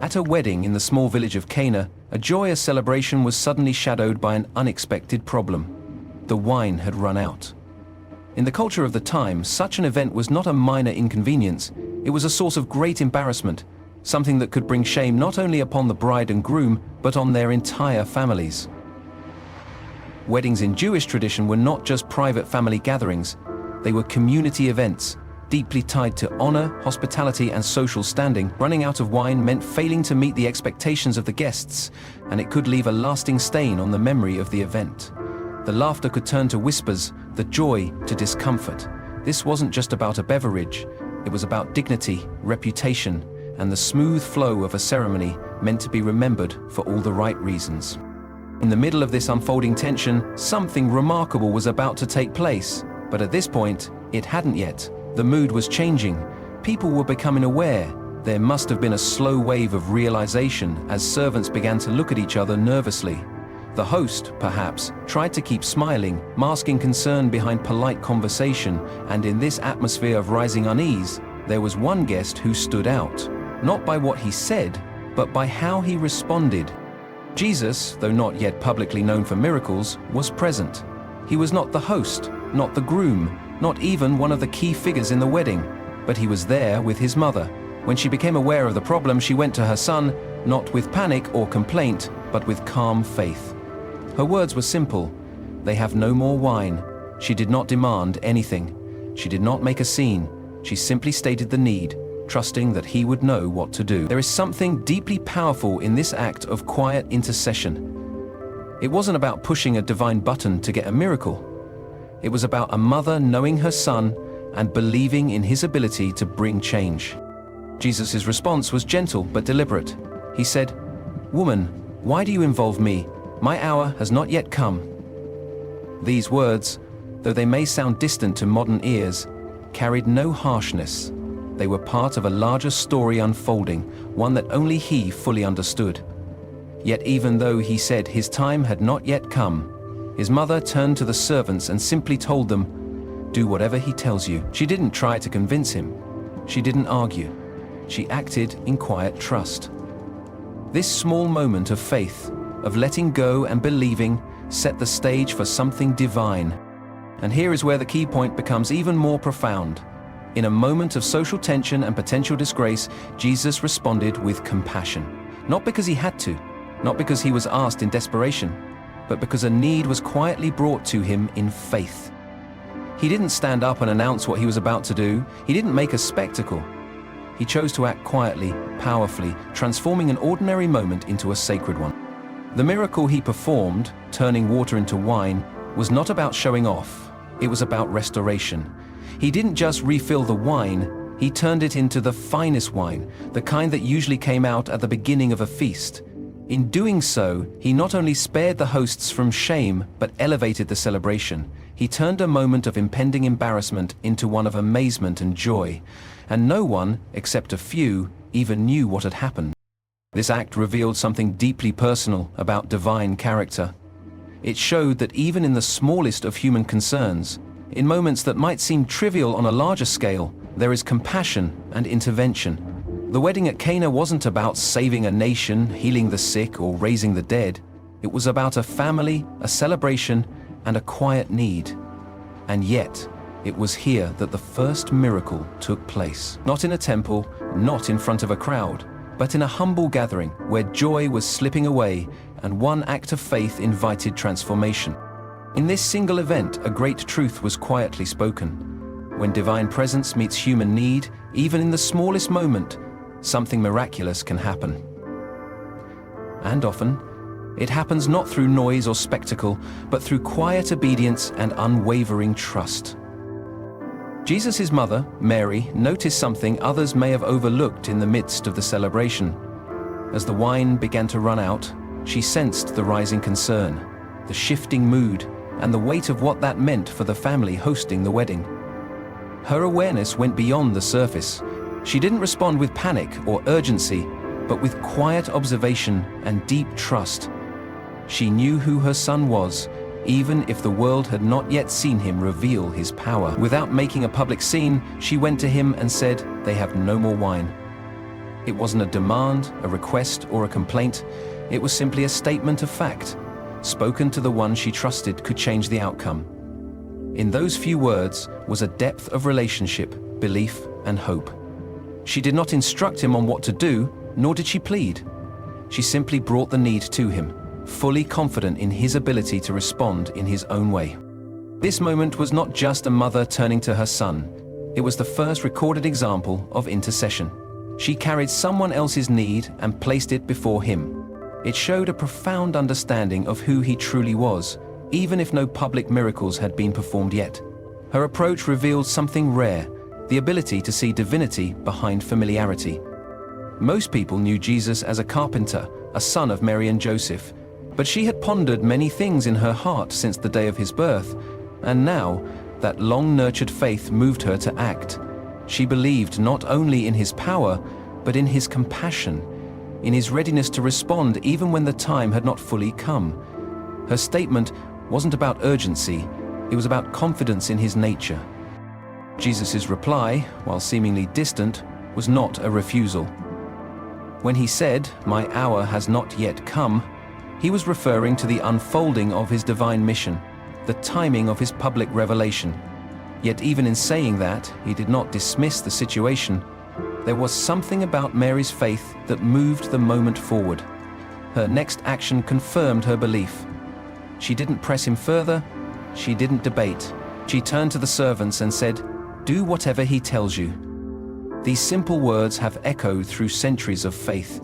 At a wedding in the small village of Cana, a joyous celebration was suddenly shadowed by an unexpected problem. The wine had run out. In the culture of the time, such an event was not a minor inconvenience. It was a source of great embarrassment, something that could bring shame not only upon the bride and groom, but on their entire families. Weddings in Jewish tradition were not just private family gatherings. They were community events, deeply tied to honor, hospitality, and social standing. Running out of wine meant failing to meet the expectations of the guests, and it could leave a lasting stain on the memory of the event. The laughter could turn to whispers, the joy to discomfort. This wasn't just about a beverage. It was about dignity, reputation, and the smooth flow of a ceremony meant to be remembered for all the right reasons. In the middle of this unfolding tension, something remarkable was about to take place, but at this point, it hadn't yet. The mood was changing. People were becoming aware. There must have been a slow wave of realization as servants began to look at each other nervously. The host, perhaps, tried to keep smiling, masking concern behind polite conversation, and in this atmosphere of rising unease, there was one guest who stood out, not by what he said, but by how he responded. Jesus, though not yet publicly known for miracles, was present. He was not the host, not the groom, not even one of the key figures in the wedding, but he was there with his mother. When she became aware of the problem, she went to her son, not with panic or complaint, but with calm faith. Her words were simple. "They have no more wine." She did not demand anything. She did not make a scene. She simply stated the need, trusting that he would know what to do. There is something deeply powerful in this act of quiet intercession. It wasn't about pushing a divine button to get a miracle. It was about a mother knowing her son and believing in his ability to bring change. Jesus' response was gentle but deliberate. He said, "Woman, why do you involve me? My hour has not yet come." These words, though they may sound distant to modern ears, carried no harshness. They were part of a larger story unfolding, one that only he fully understood. Yet even though he said his time had not yet come, his mother turned to the servants and simply told them, "Do whatever he tells you." She didn't try to convince him. She didn't argue. She acted in quiet trust. This small moment of faith, of letting go and believing, set the stage for something divine. And here is where the key point becomes even more profound. In a moment of social tension and potential disgrace, Jesus responded with compassion. Not because he had to, not because he was asked in desperation, but because a need was quietly brought to him in faith. He didn't stand up and announce what he was about to do. He didn't make a spectacle. He chose to act quietly, powerfully, transforming an ordinary moment into a sacred one. The miracle he performed, turning water into wine, was not about showing off. It was about restoration. He didn't just refill the wine, he turned it into the finest wine, the kind that usually came out at the beginning of a feast. In doing so, he not only spared the hosts from shame, but elevated the celebration. He turned a moment of impending embarrassment into one of amazement and joy, and no one, except a few, even knew what had happened. This act revealed something deeply personal about divine character. It showed that even in the smallest of human concerns, in moments that might seem trivial on a larger scale, there is compassion and intervention. The wedding at Cana wasn't about saving a nation, healing the sick, or raising the dead. It was about a family, a celebration, and a quiet need. And yet, it was here that the first miracle took place. Not in a temple, not in front of a crowd, but in a humble gathering where joy was slipping away and one act of faith invited transformation. In this single event, a great truth was quietly spoken. When divine presence meets human need, even in the smallest moment, something miraculous can happen. And often, it happens not through noise or spectacle, but through quiet obedience and unwavering trust. Jesus' mother, Mary, noticed something others may have overlooked in the midst of the celebration. As the wine began to run out, she sensed the rising concern, the shifting mood, and the weight of what that meant for the family hosting the wedding. Her awareness went beyond the surface. She didn't respond with panic or urgency, but with quiet observation and deep trust. She knew who her son was, even if the world had not yet seen him reveal his power. Without making a public scene, she went to him and said, "They have no more wine." It wasn't a demand, a request, or a complaint. It was simply a statement of fact, spoken to the one she trusted could change the outcome. In those few words was a depth of relationship, belief, and hope. She did not instruct him on what to do, nor did she plead. She simply brought the need to him, fully confident in his ability to respond in his own way. This moment was not just a mother turning to her son. It was the first recorded example of intercession. She carried someone else's need and placed it before him. It showed a profound understanding of who he truly was, even if no public miracles had been performed yet. Her approach revealed something rare, the ability to see divinity behind familiarity. Most people knew Jesus as a carpenter, a son of Mary and Joseph, but she had pondered many things in her heart since the day of his birth, and now, that long-nurtured faith moved her to act. She believed not only in his power, but in his compassion, in his readiness to respond even when the time had not fully come. Her statement wasn't about urgency, it was about confidence in his nature. Jesus' reply, while seemingly distant, was not a refusal. When he said, "My hour has not yet come," he was referring to the unfolding of his divine mission, the timing of his public revelation. Yet even in saying that, he did not dismiss the situation. There was something about Mary's faith that moved the moment forward. Her next action confirmed her belief. She didn't press him further, she didn't debate. She turned to the servants and said, "Do whatever he tells you." These simple words have echoed through centuries of faith.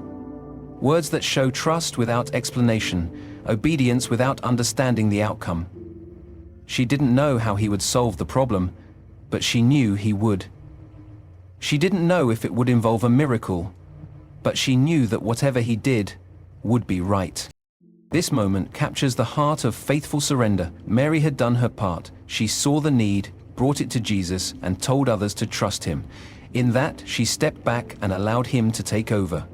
Words that show trust without explanation, obedience without understanding the outcome. She didn't know how he would solve the problem, but she knew he would. She didn't know if it would involve a miracle, but she knew that whatever he did would be right. This moment captures the heart of faithful surrender. Mary had done her part. She saw the need, brought it to Jesus, and told others to trust him. In that, she stepped back and allowed him to take over.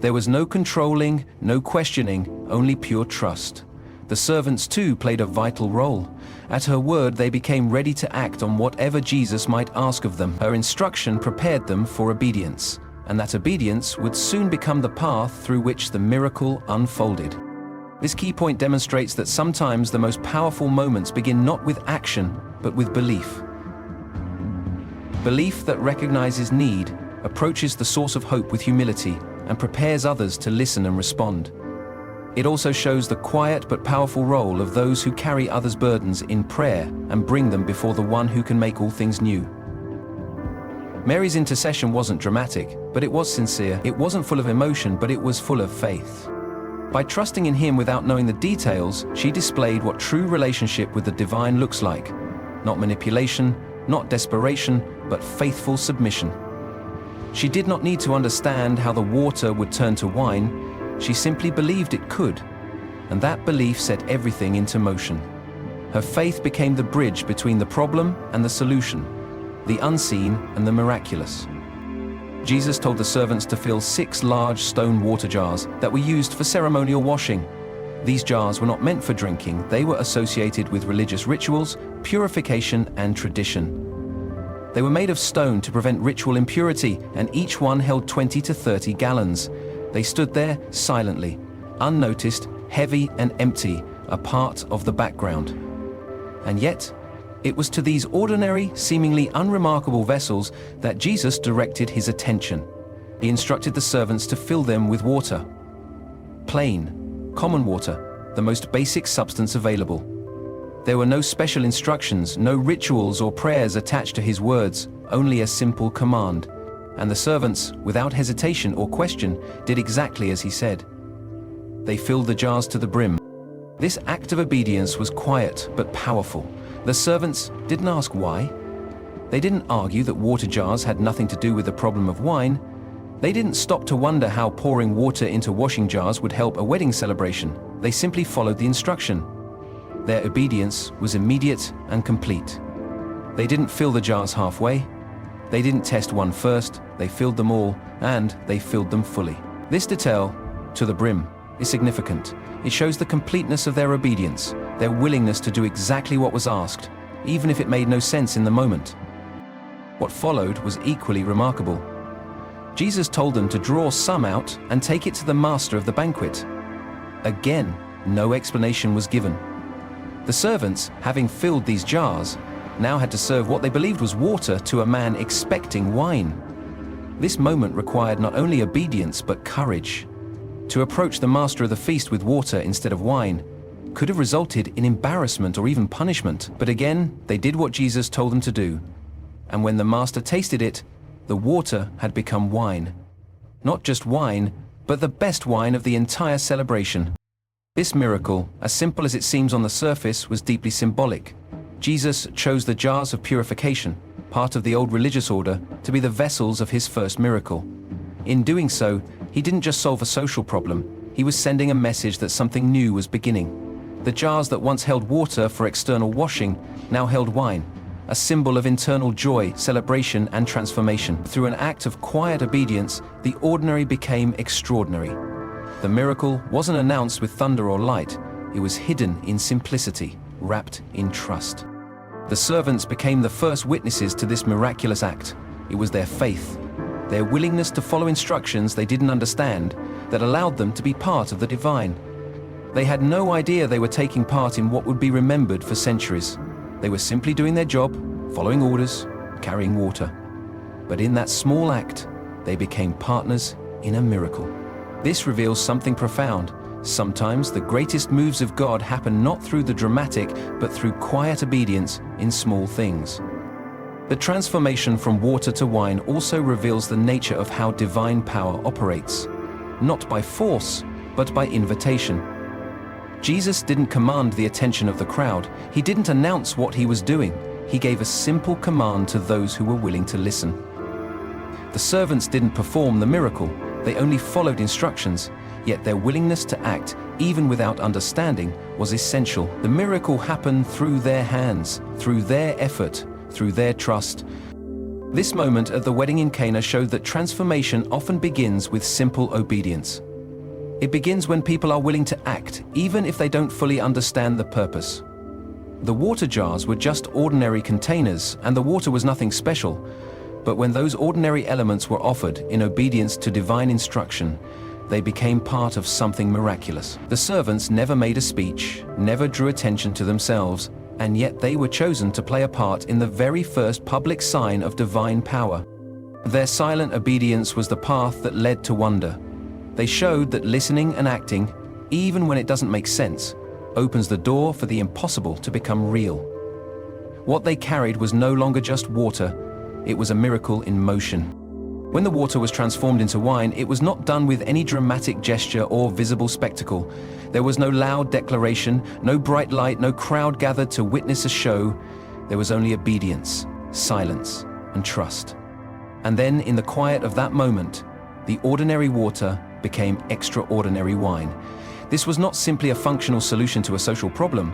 There was no controlling, no questioning, only pure trust. The servants too played a vital role. At her word, they became ready to act on whatever Jesus might ask of them. Her instruction prepared them for obedience, and that obedience would soon become the path through which the miracle unfolded. This key point demonstrates that sometimes the most powerful moments begin not with action, but with belief. Belief that recognizes need, approaches the source of hope with humility, and prepares others to listen and respond. It also shows the quiet but powerful role of those who carry others' burdens in prayer and bring them before the one who can make all things new. Mary's intercession wasn't dramatic, but it was sincere. It wasn't full of emotion, but it was full of faith. By trusting in him without knowing the details, she displayed what true relationship with the divine looks like. Not manipulation, not desperation, but faithful submission. She did not need to understand how the water would turn to wine. She simply believed it could, and that belief set everything into motion. Her faith became the bridge between the problem and the solution, the unseen and the miraculous. Jesus told the servants to fill 6 large stone water jars that were used for ceremonial washing. These jars were not meant for drinking. They were associated with religious rituals, purification, and tradition. They were made of stone to prevent ritual impurity, and each one held 20 to 30 gallons. They stood there silently, unnoticed, heavy and empty, a part of the background. And yet, it was to these ordinary, seemingly unremarkable vessels that Jesus directed his attention. He instructed the servants to fill them with water. Plain, common water, the most basic substance available. There were no special instructions, no rituals or prayers attached to his words, only a simple command. And the servants, without hesitation or question, did exactly as he said. They filled the jars to the brim. This act of obedience was quiet but powerful. The servants didn't ask why. They didn't argue that water jars had nothing to do with the problem of wine. They didn't stop to wonder how pouring water into washing jars would help a wedding celebration. They simply followed the instruction. Their obedience was immediate and complete. They didn't fill the jars halfway. They didn't test one first. They filled them all, and they filled them fully. This detail, to the brim, is significant. It shows the completeness of their obedience, their willingness to do exactly what was asked, even if it made no sense in the moment. What followed was equally remarkable. Jesus told them to draw some out and take it to the master of the banquet. Again, no explanation was given. The servants, having filled these jars, now had to serve what they believed was water to a man expecting wine. This moment required not only obedience but courage. To approach the master of the feast with water instead of wine could have resulted in embarrassment or even punishment. But again, they did what Jesus told them to do. And when the master tasted it, the water had become wine. Not just wine, but the best wine of the entire celebration. This miracle, as simple as it seems on the surface, was deeply symbolic. Jesus chose the jars of purification, part of the old religious order, to be the vessels of his first miracle. In doing so, he didn't just solve a social problem, he was sending a message that something new was beginning. The jars that once held water for external washing now held wine, a symbol of internal joy, celebration, and transformation. Through an act of quiet obedience, the ordinary became extraordinary. The miracle wasn't announced with thunder or light, it was hidden in simplicity, wrapped in trust. The servants became the first witnesses to this miraculous act. It was their faith, their willingness to follow instructions they didn't understand, that allowed them to be part of the divine. They had no idea they were taking part in what would be remembered for centuries. They were simply doing their job, following orders, carrying water. But in that small act, they became partners in a miracle. This reveals something profound. Sometimes the greatest moves of God happen not through the dramatic, but through quiet obedience in small things. The transformation from water to wine also reveals the nature of how divine power operates. Not by force, but by invitation. Jesus didn't command the attention of the crowd. He didn't announce what he was doing. He gave a simple command to those who were willing to listen. The servants didn't perform the miracle. They only followed instructions, yet their willingness to act, even without understanding, was essential. The miracle happened through their hands, through their effort, through their trust. This moment at the wedding in Cana showed that transformation often begins with simple obedience. It begins when people are willing to act, even if they don't fully understand the purpose. The water jars were just ordinary containers, and the water was nothing special. But when those ordinary elements were offered in obedience to divine instruction, they became part of something miraculous. The servants never made a speech, never drew attention to themselves, and yet they were chosen to play a part in the very first public sign of divine power. Their silent obedience was the path that led to wonder. They showed that listening and acting, even when it doesn't make sense, opens the door for the impossible to become real. What they carried was no longer just water, it was a miracle in motion. When the water was transformed into wine, it was not done with any dramatic gesture or visible spectacle. There was no loud declaration, no bright light, no crowd gathered to witness a show. There was only obedience, silence, and trust. And then, in the quiet of that moment, the ordinary water became extraordinary wine. This was not simply a functional solution to a social problem.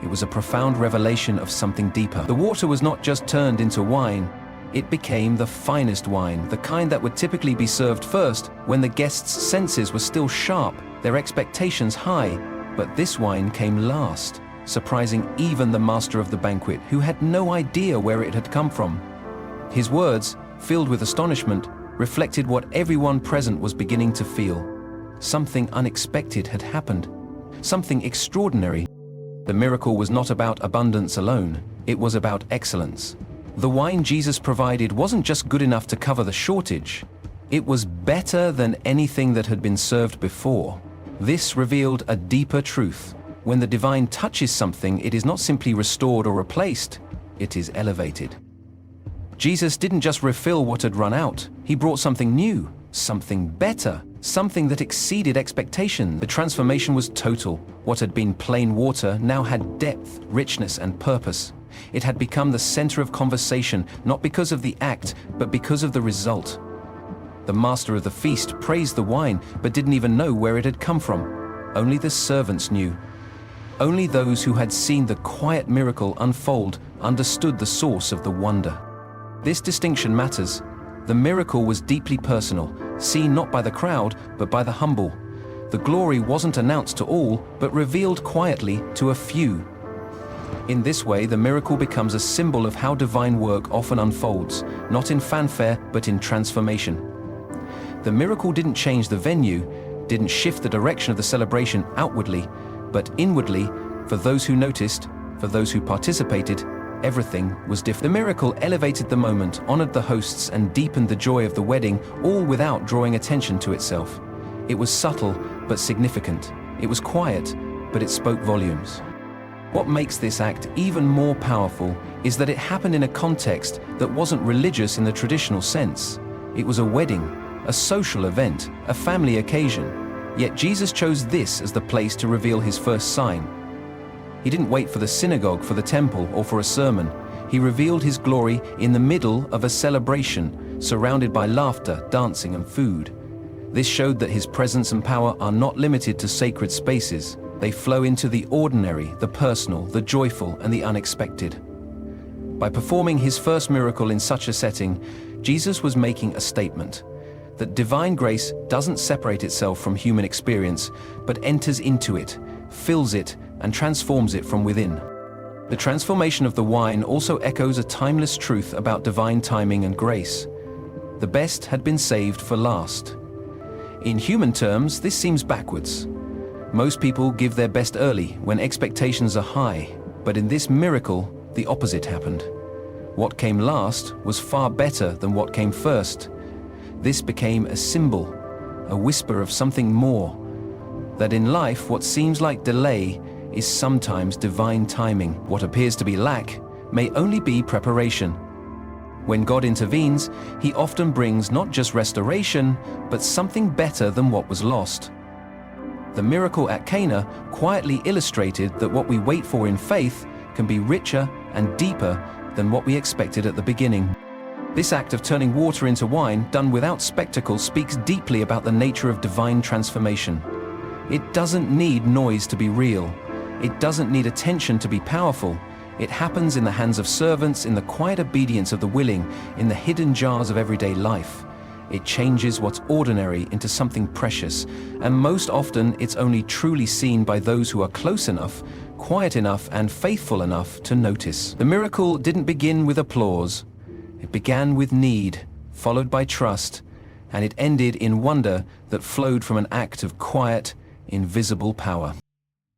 It was a profound revelation of something deeper. The water was not just turned into wine, it became the finest wine, the kind that would typically be served first when the guests' senses were still sharp, their expectations high. But this wine came last, surprising even the master of the banquet, who had no idea where it had come from. His words, filled with astonishment, reflected what everyone present was beginning to feel. Something unexpected had happened, something extraordinary. The miracle was not about abundance alone, it was about excellence. The wine Jesus provided wasn't just good enough to cover the shortage, it was better than anything that had been served before. This revealed a deeper truth. When the divine touches something, it is not simply restored or replaced, it is elevated. Jesus didn't just refill what had run out, he brought something new, something better, something that exceeded expectation. The transformation was total. What had been plain water now had depth, richness, and purpose. It had become the center of conversation, not because of the act, but because of the result. The master of the feast praised the wine, but didn't even know where it had come from. Only the servants knew. Only those who had seen the quiet miracle unfold understood the source of the wonder. This distinction matters. The miracle was deeply personal, seen not by the crowd, but by the humble. The glory wasn't announced to all, but revealed quietly to a few. In this way, the miracle becomes a symbol of how divine work often unfolds, not in fanfare, but in transformation. The miracle didn't change the venue, didn't shift the direction of the celebration outwardly, but inwardly, for those who noticed, for those who participated, everything was different. The miracle elevated the moment, honored the hosts, and deepened the joy of the wedding, all without drawing attention to itself. It was subtle, but significant. It was quiet, but it spoke volumes. What makes this act even more powerful is that it happened in a context that wasn't religious in the traditional sense. It was a wedding, a social event, a family occasion. Yet Jesus chose this as the place to reveal his first sign. He didn't wait for the synagogue, for the temple, or for a sermon. He revealed his glory in the middle of a celebration, surrounded by laughter, dancing, and food. This showed that his presence and power are not limited to sacred spaces. They flow into the ordinary, the personal, the joyful, and the unexpected. By performing his first miracle in such a setting, Jesus was making a statement that divine grace doesn't separate itself from human experience, but enters into it, fills it, and transforms it from within. The transformation of the wine also echoes a timeless truth about divine timing and grace. The best had been saved for last. In human terms, this seems backwards. Most people give their best early, when expectations are high, but in this miracle, the opposite happened. What came last was far better than what came first. This became a symbol, a whisper of something more, that in life what seems like delay is sometimes divine timing. What appears to be lack may only be preparation. When God intervenes, he often brings not just restoration, but something better than what was lost. The miracle at Cana quietly illustrated that what we wait for in faith can be richer and deeper than what we expected at the beginning. This act of turning water into wine, done without spectacle, speaks deeply about the nature of divine transformation. It doesn't need noise to be real. It doesn't need attention to be powerful. It happens in the hands of servants, in the quiet obedience of the willing, in the hidden jars of everyday life. It changes what's ordinary into something precious, and most often it's only truly seen by those who are close enough, quiet enough, and faithful enough to notice. The miracle didn't begin with applause. It began with need, followed by trust, and it ended in wonder that flowed from an act of quiet, invisible power.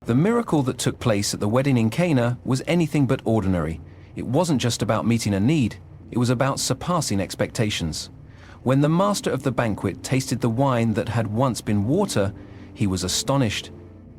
The miracle that took place at the wedding in Cana was anything but ordinary. It wasn't just about meeting a need, it was about surpassing expectations. When the master of the banquet tasted the wine that had once been water, he was astonished.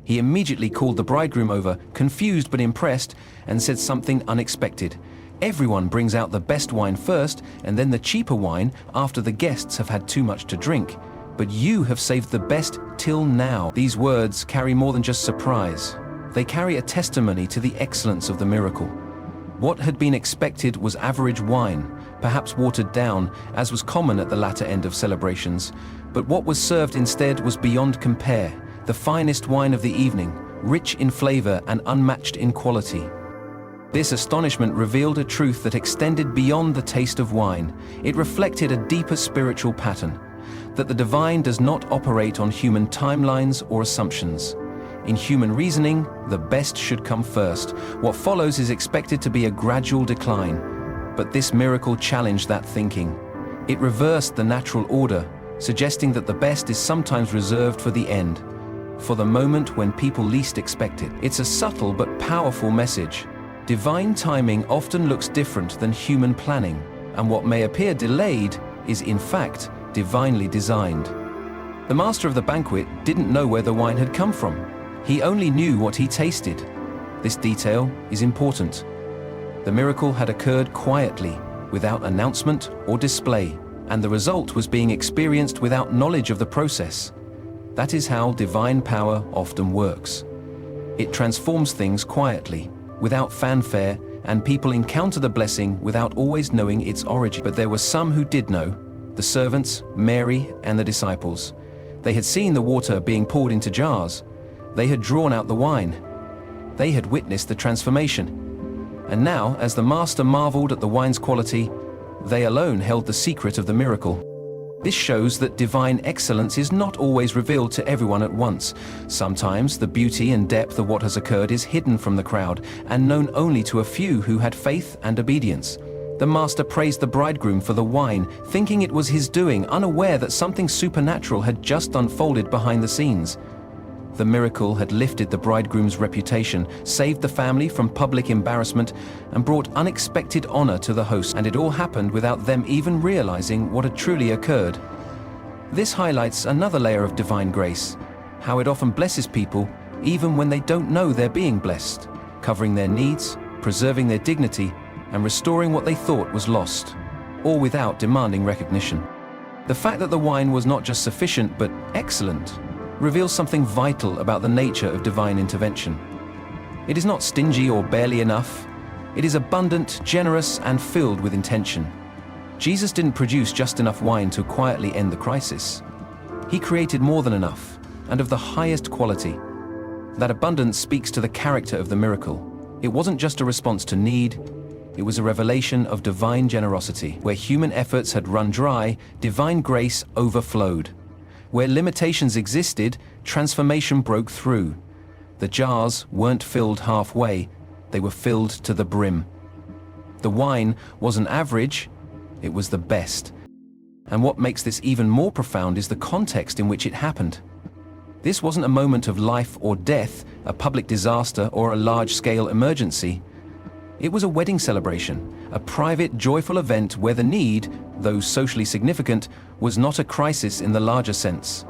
He immediately called the bridegroom over, confused but impressed, and said something unexpected. Everyone brings out the best wine first, and then the cheaper wine after the guests have had too much to drink. But you have saved the best till now. These words carry more than just surprise. They carry a testimony to the excellence of the miracle. What had been expected was average wine, perhaps watered down, as was common at the latter end of celebrations. But what was served instead was beyond compare, the finest wine of the evening, rich in flavor and unmatched in quality. This astonishment revealed a truth that extended beyond the taste of wine. It reflected a deeper spiritual pattern, that the divine does not operate on human timelines or assumptions. In human reasoning, the best should come first. What follows is expected to be a gradual decline. But this miracle challenged that thinking. It reversed the natural order, suggesting that the best is sometimes reserved for the end, for the moment when people least expect it. It's a subtle but powerful message. Divine timing often looks different than human planning, and what may appear delayed is in fact divinely designed. The master of the banquet didn't know where the wine had come from. He only knew what he tasted. This detail is important. The miracle had occurred quietly, without announcement or display, and the result was being experienced without knowledge of the process. That is how divine power often works. It transforms things quietly, without fanfare, and people encounter the blessing without always knowing its origin. But there were some who did know, the servants, Mary, and the disciples. They had seen the water being poured into jars. They had drawn out the wine. They had witnessed the transformation. And now, as the master marveled at the wine's quality, they alone held the secret of the miracle. This shows that divine excellence is not always revealed to everyone at once. Sometimes the beauty and depth of what has occurred is hidden from the crowd and known only to a few who had faith and obedience. The master praised the bridegroom for the wine, thinking it was his doing, unaware that something supernatural had just unfolded behind the scenes. The miracle had lifted the bridegroom's reputation, saved the family from public embarrassment, and brought unexpected honor to the host, and it all happened without them even realizing what had truly occurred. This highlights another layer of divine grace, how it often blesses people even when they don't know they're being blessed, covering their needs, preserving their dignity, and restoring what they thought was lost, all without demanding recognition. The fact that the wine was not just sufficient but excellent reveals something vital about the nature of divine intervention. It is not stingy or barely enough. It is abundant, generous, and filled with intention. Jesus didn't produce just enough wine to quietly end the crisis. He created more than enough, and of the highest quality. That abundance speaks to the character of the miracle. It wasn't just a response to need. It was a revelation of divine generosity. Where human efforts had run dry, divine grace overflowed. Where limitations existed, transformation broke through. The jars weren't filled halfway, they were filled to the brim. The wine wasn't average, it was the best. And what makes this even more profound is the context in which it happened. This wasn't a moment of life or death, a public disaster, or a large-scale emergency. It was a wedding celebration, a private, joyful event where the need, though socially significant, was not a crisis in the larger sense.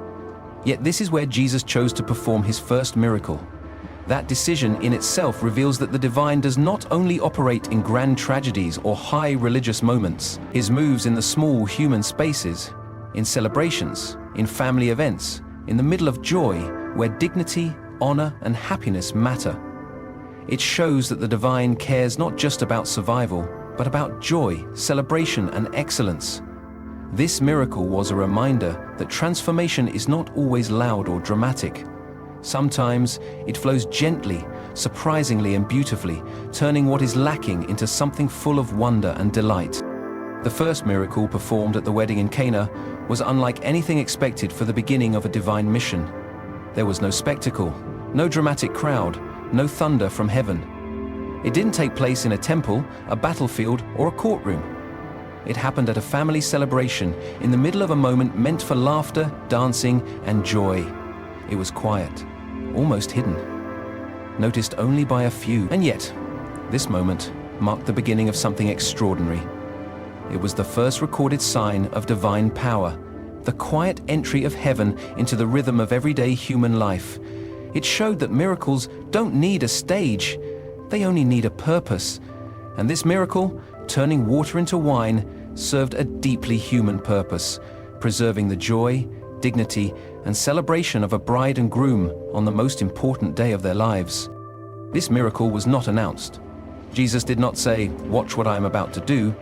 Yet this is where Jesus chose to perform his first miracle. That decision in itself reveals that the divine does not only operate in grand tragedies or high religious moments. His moves in the small human spaces, in celebrations, in family events, in the middle of joy, where dignity, honor, and happiness matter. It shows that the divine cares not just about survival, but about joy, celebration, and excellence. This miracle was a reminder that transformation is not always loud or dramatic. Sometimes it flows gently, surprisingly, and beautifully, turning what is lacking into something full of wonder and delight. The first miracle performed at the wedding in Cana was unlike anything expected for the beginning of a divine mission. There was no spectacle, no dramatic crowd, no thunder from heaven. It didn't take place in a temple, a battlefield, or a courtroom. It happened at a family celebration in the middle of a moment meant for laughter, dancing, and joy. It was quiet, almost hidden, noticed only by a few. And yet, this moment marked the beginning of something extraordinary. It was the first recorded sign of divine power, the quiet entry of heaven into the rhythm of everyday human life. It showed that miracles don't need a stage, they only need a purpose. And this miracle, turning water into wine, served a deeply human purpose, preserving the joy, dignity, and celebration of a bride and groom on the most important day of their lives. This miracle was not announced. Jesus did not say, "Watch what I am about to do."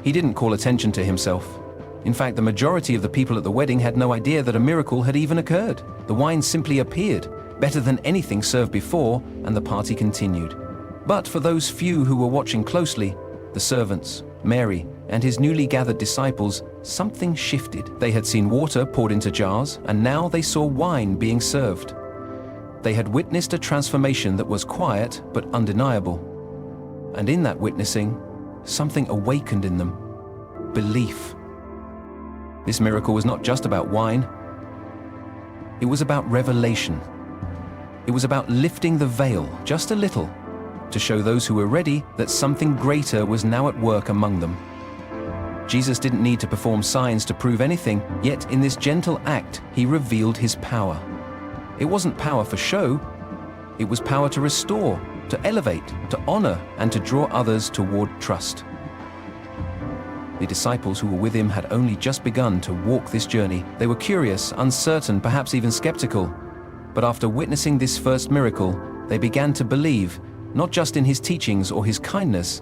He didn't call attention to himself. In fact, the majority of the people at the wedding had no idea that a miracle had even occurred. The wine simply appeared, better than anything served before, and the party continued. But for those few who were watching closely, the servants, Mary, and his newly gathered disciples, something shifted. They had seen water poured into jars, and now they saw wine being served. They had witnessed a transformation that was quiet but undeniable. And in that witnessing, something awakened in them: belief. This miracle was not just about wine. It was about revelation. It was about lifting the veil just a little to show those who were ready that something greater was now at work among them. Jesus didn't need to perform signs to prove anything, yet in this gentle act, he revealed his power. It wasn't power for show. It was power to restore, to elevate, to honor, and to draw others toward trust. The disciples who were with him had only just begun to walk this journey. They were curious, uncertain, perhaps even skeptical. But after witnessing this first miracle, they began to believe, not just in his teachings or his kindness,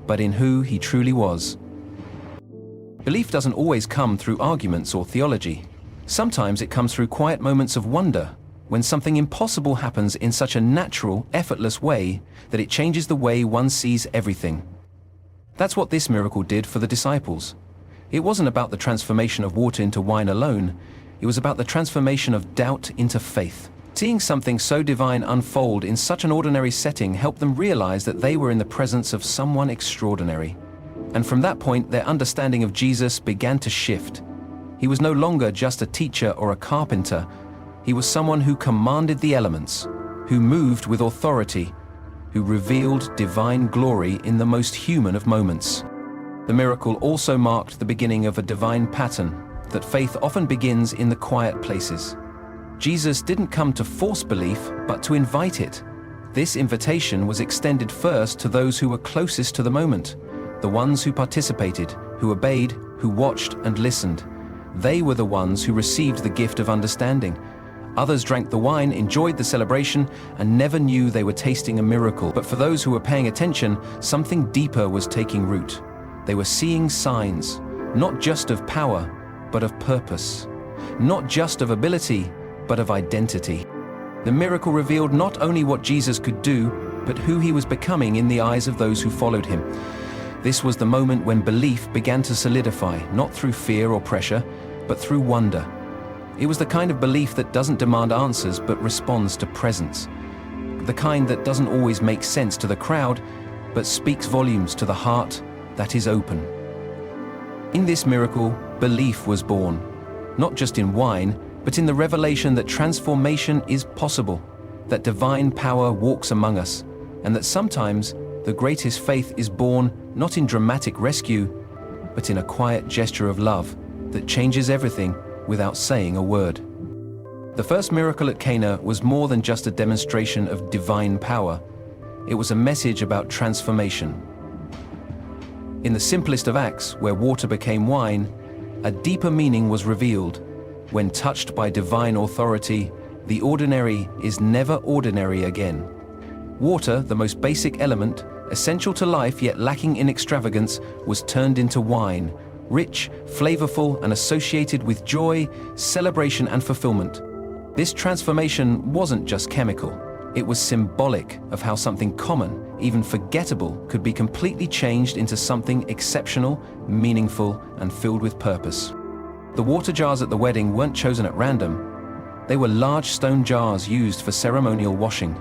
but in who he truly was. Belief doesn't always come through arguments or theology. Sometimes it comes through quiet moments of wonder, when something impossible happens in such a natural, effortless way that it changes the way one sees everything. That's what this miracle did for the disciples. It wasn't about the transformation of water into wine alone. It was about the transformation of doubt into faith. Seeing something so divine unfold in such an ordinary setting helped them realize that they were in the presence of someone extraordinary. And from that point, their understanding of Jesus began to shift. He was no longer just a teacher or a carpenter. He was someone who commanded the elements, who moved with authority, who revealed divine glory in the most human of moments. The miracle also marked the beginning of a divine pattern, that faith often begins in the quiet places. Jesus didn't come to force belief, but to invite it. This invitation was extended first to those who were closest to the moment, the ones who participated, who obeyed, who watched and listened. They were the ones who received the gift of understanding. Others drank the wine, enjoyed the celebration, and never knew they were tasting a miracle. But for those who were paying attention, something deeper was taking root. They were seeing signs, not just of power, but of purpose. Not just of ability, but of identity. The miracle revealed not only what Jesus could do, but who he was becoming in the eyes of those who followed him. This was the moment when belief began to solidify, not through fear or pressure, but through wonder. It was the kind of belief that doesn't demand answers, but responds to presence. The kind that doesn't always make sense to the crowd, but speaks volumes to the heart that is open. In this miracle, belief was born, not just in wine, but in the revelation that transformation is possible, that divine power walks among us, and that sometimes the greatest faith is born not in dramatic rescue, but in a quiet gesture of love that changes everything without saying a word. The first miracle at Cana was more than just a demonstration of divine power. It was a message about transformation. In the simplest of acts, where water became wine, a deeper meaning was revealed. When touched by divine authority, the ordinary is never ordinary again. Water, the most basic element, essential to life yet lacking in extravagance, was turned into wine, rich, flavorful, and associated with joy, celebration, and fulfillment. This transformation wasn't just chemical. It was symbolic of how something common, even forgettable, could be completely changed into something exceptional, meaningful, and filled with purpose. The water jars at the wedding weren't chosen at random. They were large stone jars used for ceremonial washing.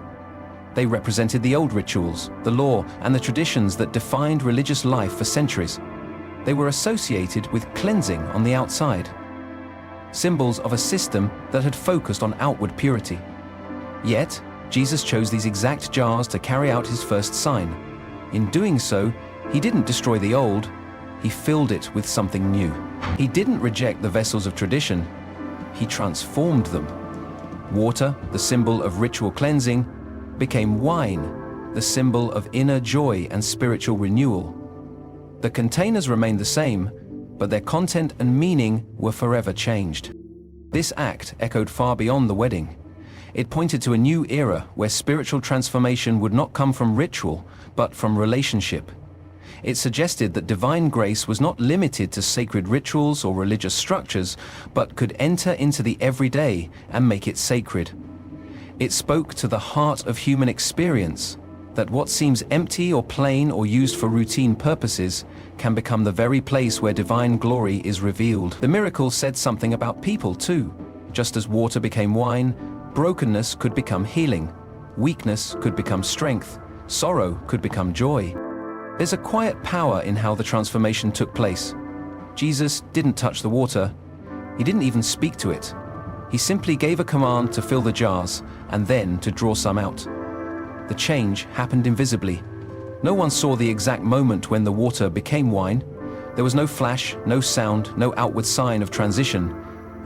They represented the old rituals, the law, and the traditions that defined religious life for centuries. They were associated with cleansing on the outside, symbols of a system that had focused on outward purity. Yet, Jesus chose these exact jars to carry out his first sign. In doing so, he didn't destroy the old, he filled it with something new. He didn't reject the vessels of tradition, he transformed them. Water, the symbol of ritual cleansing, became wine, the symbol of inner joy and spiritual renewal. The containers remained the same, but their content and meaning were forever changed. This act echoed far beyond the wedding. It pointed to a new era where spiritual transformation would not come from ritual, but from relationship. It suggested that divine grace was not limited to sacred rituals or religious structures, but could enter into the everyday and make it sacred. It spoke to the heart of human experience, that what seems empty or plain or used for routine purposes can become the very place where divine glory is revealed. The miracle said something about people too. Just as water became wine, brokenness could become healing, weakness could become strength, sorrow could become joy. There's a quiet power in how the transformation took place. Jesus didn't touch the water. He didn't even speak to it. He simply gave a command to fill the jars and then to draw some out. The change happened invisibly. No one saw the exact moment when the water became wine. There was no flash, no sound, no outward sign of transition.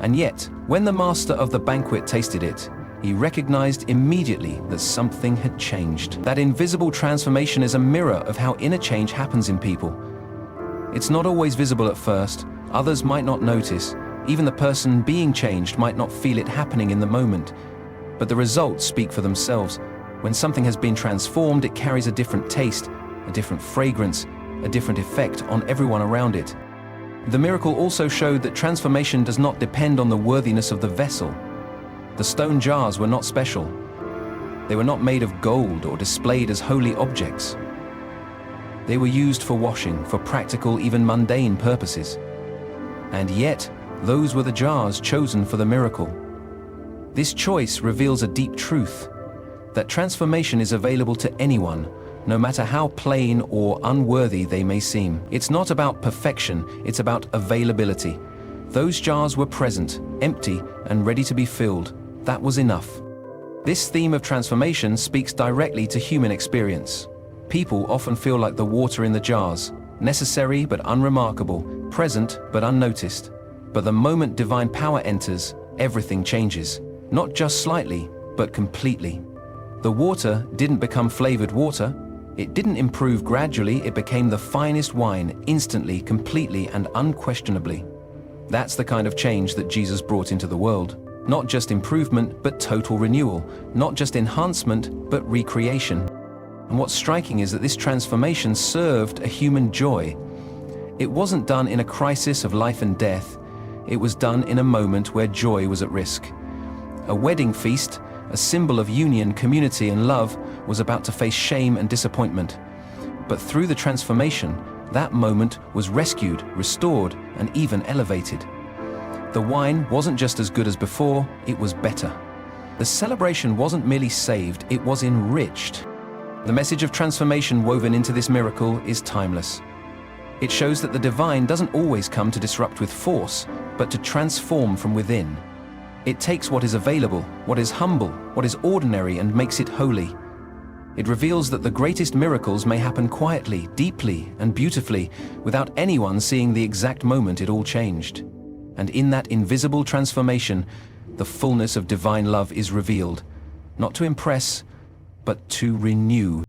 And yet, when the master of the banquet tasted it, he recognized immediately that something had changed. That invisible transformation is a mirror of how inner change happens in people. It's not always visible at first. Others might not notice. Even the person being changed might not feel it happening in the moment. But the results speak for themselves. When something has been transformed, it carries a different taste, a different fragrance, a different effect on everyone around it. The miracle also showed that transformation does not depend on the worthiness of the vessel. The stone jars were not special. They were not made of gold or displayed as holy objects. They were used for washing, for practical, even mundane purposes. And yet, those were the jars chosen for the miracle. This choice reveals a deep truth, that transformation is available to anyone, no matter how plain or unworthy they may seem. It's not about perfection, it's about availability. Those jars were present, empty, and ready to be filled. That was enough. This theme of transformation speaks directly to human experience. People often feel like the water in the jars, necessary but unremarkable, present but unnoticed. But the moment divine power enters, everything changes. Not just slightly, but completely. The water didn't become flavored water. It didn't improve gradually, it became the finest wine, instantly, completely, and unquestionably. That's the kind of change that Jesus brought into the world. Not just improvement, but total renewal. Not just enhancement, but recreation. And what's striking is that this transformation served a human joy. It wasn't done in a crisis of life and death. It was done in a moment where joy was at risk. A wedding feast, a symbol of union, community, and love, was about to face shame and disappointment. But through the transformation, that moment was rescued, restored, and even elevated. The wine wasn't just as good as before, it was better. The celebration wasn't merely saved, it was enriched. The message of transformation woven into this miracle is timeless. It shows that the divine doesn't always come to disrupt with force, but to transform from within. It takes what is available, what is humble, what is ordinary, and makes it holy. It reveals that the greatest miracles may happen quietly, deeply, and beautifully, without anyone seeing the exact moment it all changed. And in that invisible transformation, the fullness of divine love is revealed, not to impress, but to renew.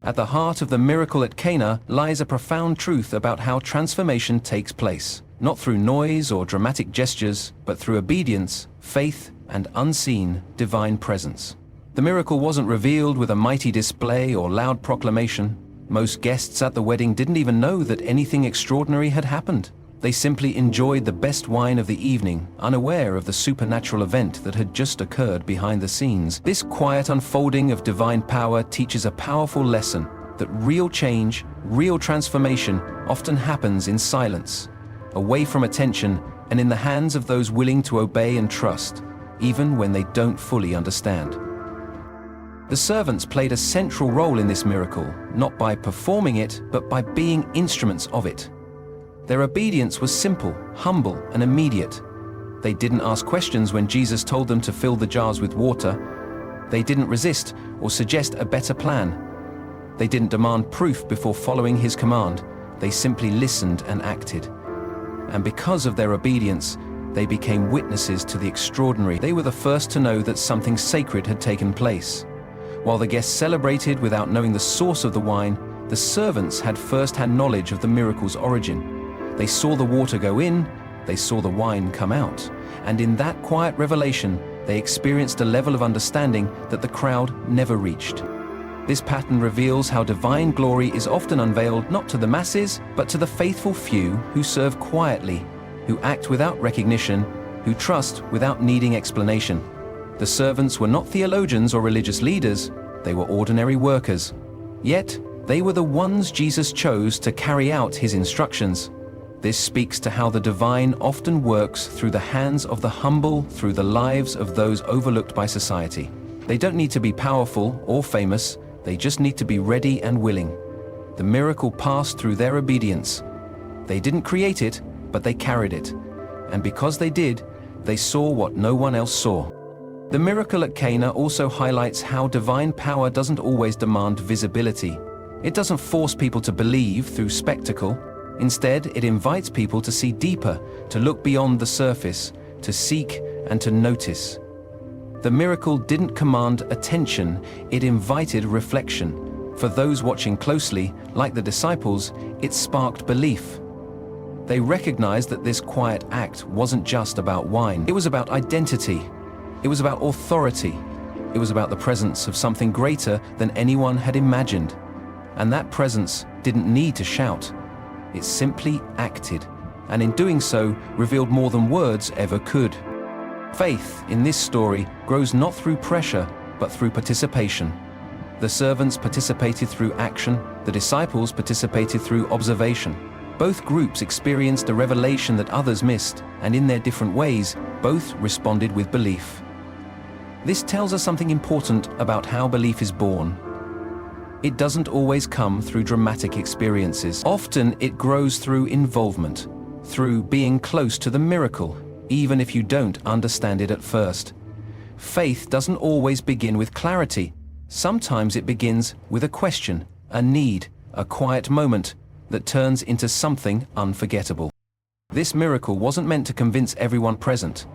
At the heart of the miracle at Cana lies a profound truth about how transformation takes place, not through noise or dramatic gestures, but through obedience, faith, and unseen divine presence. The miracle wasn't revealed with a mighty display or loud proclamation. Most guests at the wedding didn't even know that anything extraordinary had happened. They simply enjoyed the best wine of the evening, unaware of the supernatural event that had just occurred behind the scenes. This quiet unfolding of divine power teaches a powerful lesson that real change, real transformation often happens in silence, away from attention, and in the hands of those willing to obey and trust, even when they don't fully understand. The servants played a central role in this miracle, not by performing it, but by being instruments of it. Their obedience was simple, humble, and immediate. They didn't ask questions when Jesus told them to fill the jars with water. They didn't resist or suggest a better plan. They didn't demand proof before following his command. They simply listened and acted. And because of their obedience, they became witnesses to the extraordinary. They were the first to know that something sacred had taken place. While the guests celebrated without knowing the source of the wine, the servants had first-hand knowledge of the miracle's origin. They saw the water go in, they saw the wine come out, and in that quiet revelation, they experienced a level of understanding that the crowd never reached. This pattern reveals how divine glory is often unveiled not to the masses, but to the faithful few who serve quietly, who act without recognition, who trust without needing explanation. The servants were not theologians or religious leaders, they were ordinary workers. Yet, they were the ones Jesus chose to carry out his instructions. This speaks to how the divine often works through the hands of the humble, through the lives of those overlooked by society. They don't need to be powerful or famous, they just need to be ready and willing. The miracle passed through their obedience. They didn't create it, but they carried it. And because they did, they saw what no one else saw. The miracle at Cana also highlights how divine power doesn't always demand visibility. It doesn't force people to believe through spectacle. Instead, it invites people to see deeper, to look beyond the surface, to seek and to notice. The miracle didn't command attention, it invited reflection. For those watching closely, like the disciples, it sparked belief. They recognized that this quiet act wasn't just about wine. It was about identity. It was about authority. It was about the presence of something greater than anyone had imagined. And that presence didn't need to shout. It simply acted, and in doing so, revealed more than words ever could. Faith, in this story, grows not through pressure, but through participation. The servants participated through action, the disciples participated through observation. Both groups experienced a revelation that others missed, and in their different ways, both responded with belief. This tells us something important about how belief is born. It doesn't always come through dramatic experiences. Often it grows through involvement, through being close to the miracle, even if you don't understand it at first. Faith doesn't always begin with clarity. Sometimes it begins with a question, a need, a quiet moment that turns into something unforgettable. This miracle wasn't meant to convince everyone present.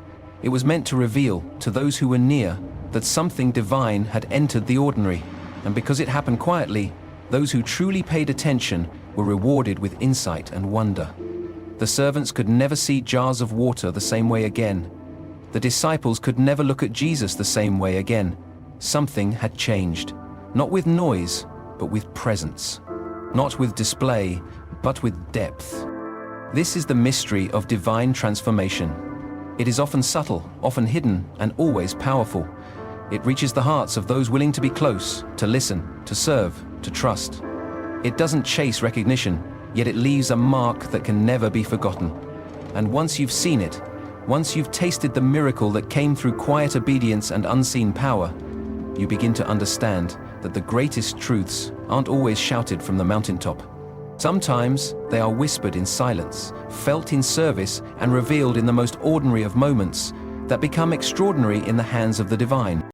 It was meant to reveal to those who were near that something divine had entered the ordinary, and because it happened quietly, those who truly paid attention were rewarded with insight and wonder. The servants could never see jars of water the same way again. The disciples could never look at Jesus the same way again. Something had changed, not with noise, but with presence. Not with display, but with depth. This is the mystery of divine transformation. It is often subtle, often hidden, and always powerful. It reaches the hearts of those willing to be close, to listen, to serve, to trust. It doesn't chase recognition, yet it leaves a mark that can never be forgotten. And once you've seen it, once you've tasted the miracle that came through quiet obedience and unseen power, you begin to understand that the greatest truths aren't always shouted from the mountaintop. Sometimes they are whispered in silence, felt in service, and revealed in the most ordinary of moments that become extraordinary in the hands of the divine.